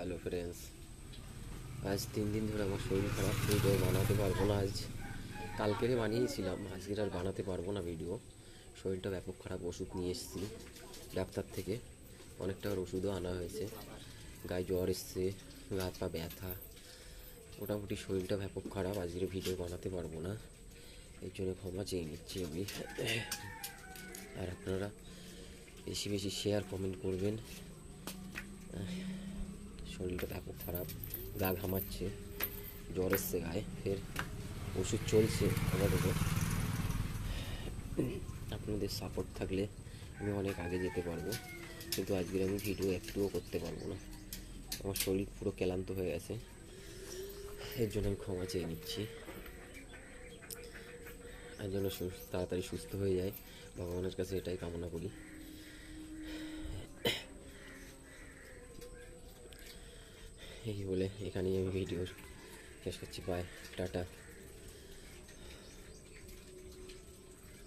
Hello friends, আজ 3 দিন ধরে আমার শরীর খারাপ, ভিডিও বানাতে পারবো না। কালকেরে বানিয়েছিলাম, আজকের আর বানাতে পারবো না ভিডিও। শরীরটা ব্যাপক খারাপ, ওষুধ নিয়ে এসেছি ডাক্তার থেকে, অনেক টাকার ওষুধও আনা হয়েছে। গায়ে জ্বর এসছে, গা হাত পা ব্যথা, মোটামুটি শরীরটা ব্যাপক খারাপ। আজকের ভিডিও বানাতে পারবো না, এই জন্য ক্ষমা চেয়ে নিচ্ছি আমি। আর আপনারা বেশি বেশি শেয়ার কমেন্ট করবেন। শরীরটা ব্যাপক খারাপ, গা ঘামাচ্ছে, জ্বর এসছে গায়ে, ফের ওষুধ চলছে আপাতত। আপনাদের সাপোর্ট থাকলে আমি অনেক আগে যেতে পারবো, কিন্তু আজকের আমি ভিডিও একটুও করতে পারবো না। আমার শরীর পুরো ক্লান্ত হয়ে গেছে, এর জন্য আমি ক্ষমা চেয়ে নিচ্ছি। আর যেন তাড়াতাড়ি সুস্থ হয়ে যায়, ভগবানের কাছে এটাই কামনা করি। এই বলে এখানেই আমি ভিডিও শেষ করছি। Bye, tata.